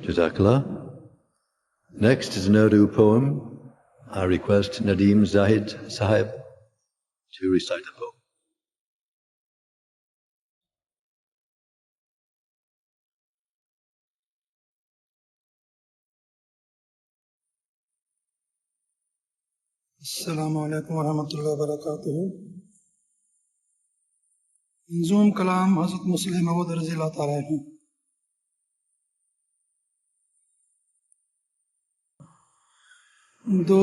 Jazakallah. Next is an Urdu poem. I request Nadeem Zahid Sahib to recite the poem. السلام علیکم ورحمۃ اللہ وبرکاتہ. منظوم کلام حضرت مسلم موعود رضی اللہ تعالیٰ عنہ. دوستو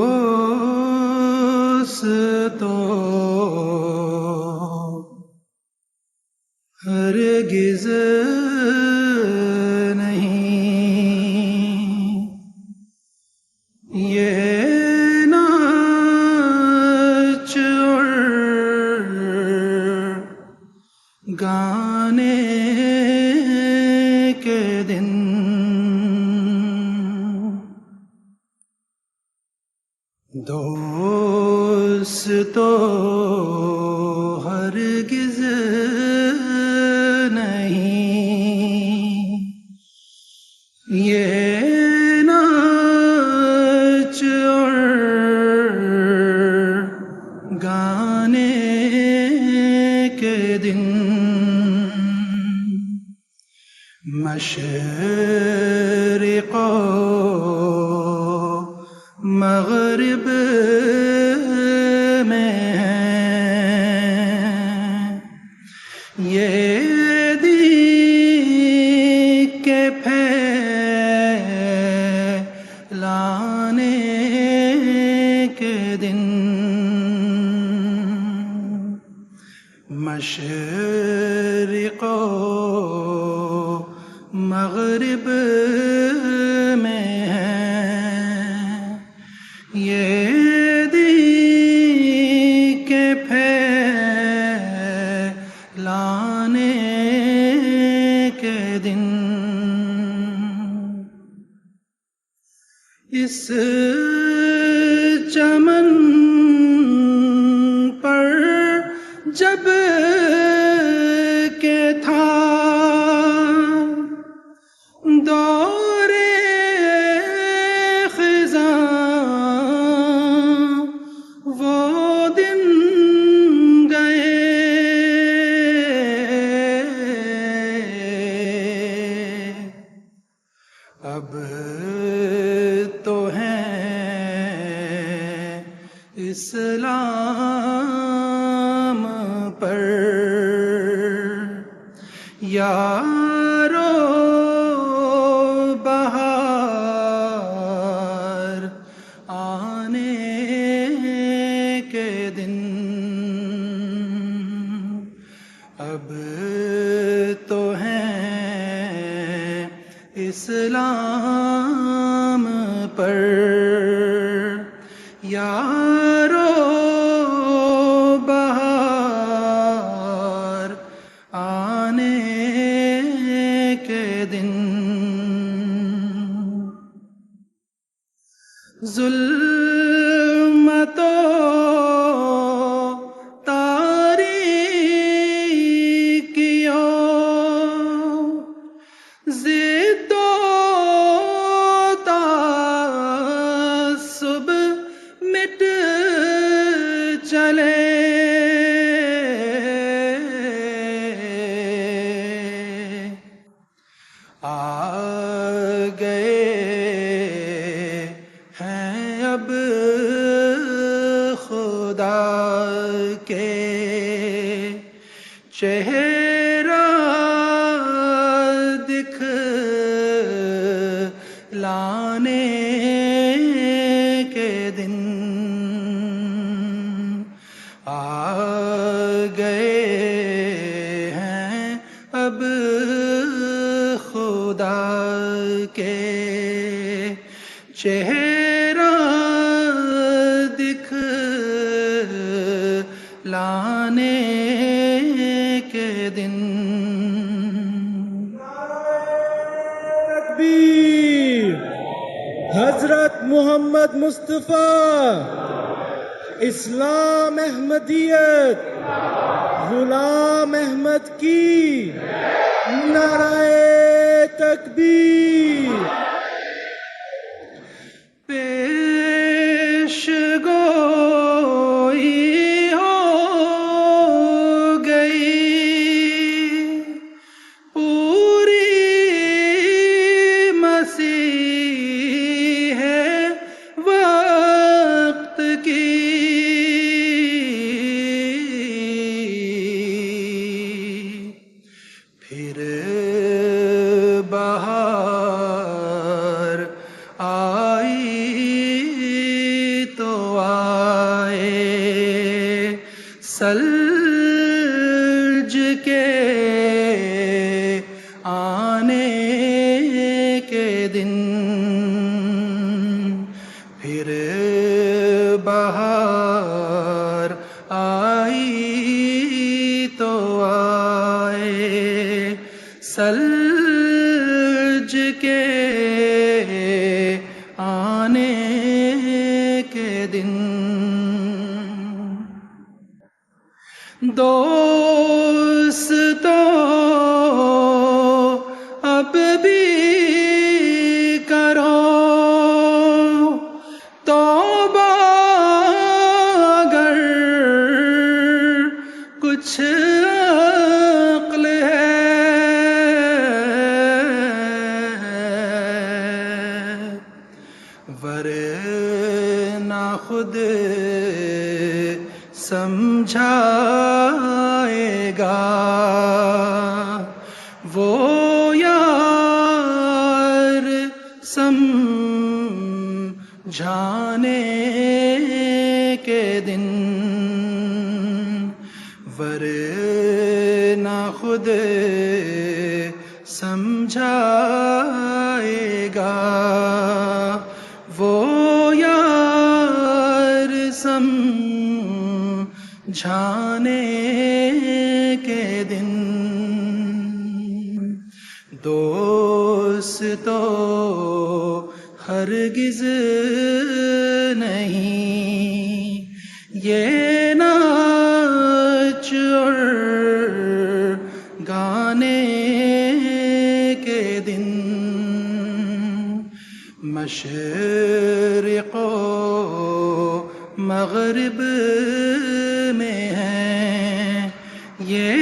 ہرگز نہیں یہ گانے کے دن دوستو ہرگز نہیں یہ ناچ اور گانے کے دن مشرق و مغرب میں یہ دین کے پھیلانے کے دن مشرق و مغرب میں ہے یہ دین کے پھیلانے کے دن اس چمن پر جب کہ تھا دور خزاں وہ دن گئے اب تو ہیں اسلام پر یارو بہار آنے کے دن اب تو ہیں اسلام پر یارو بہار آنے کے دن ظلمت و تاریکیوں ضد و تعصب مٹ چلے آ گئے ہیں اب خدا کے چہرہ دکھلانے کے دن آ گئے ہیں اب خدا کے چہرہ دکھلانے کے دن تکبیر. حضرت محمد مصطفیٰ، اسلام احمدیت، غلام احمد کی نعرہ تکبیر. سلج کے آنے کے دن پھر بہار آئی تو آئے سلج کے آنے کے دن دوستو اب بھی کرو توبہ اگر کچھ عقل ہے ورنہ خود سمجھائے گا وہ یار سمجھانے کے دن ورنہ خود سمجھائے گا وہ یار سمجھانے کے دن دوستو ہرگز نہیں یہ ناچ اور گانے کے دن مشرق و مغرب میں ہے یہ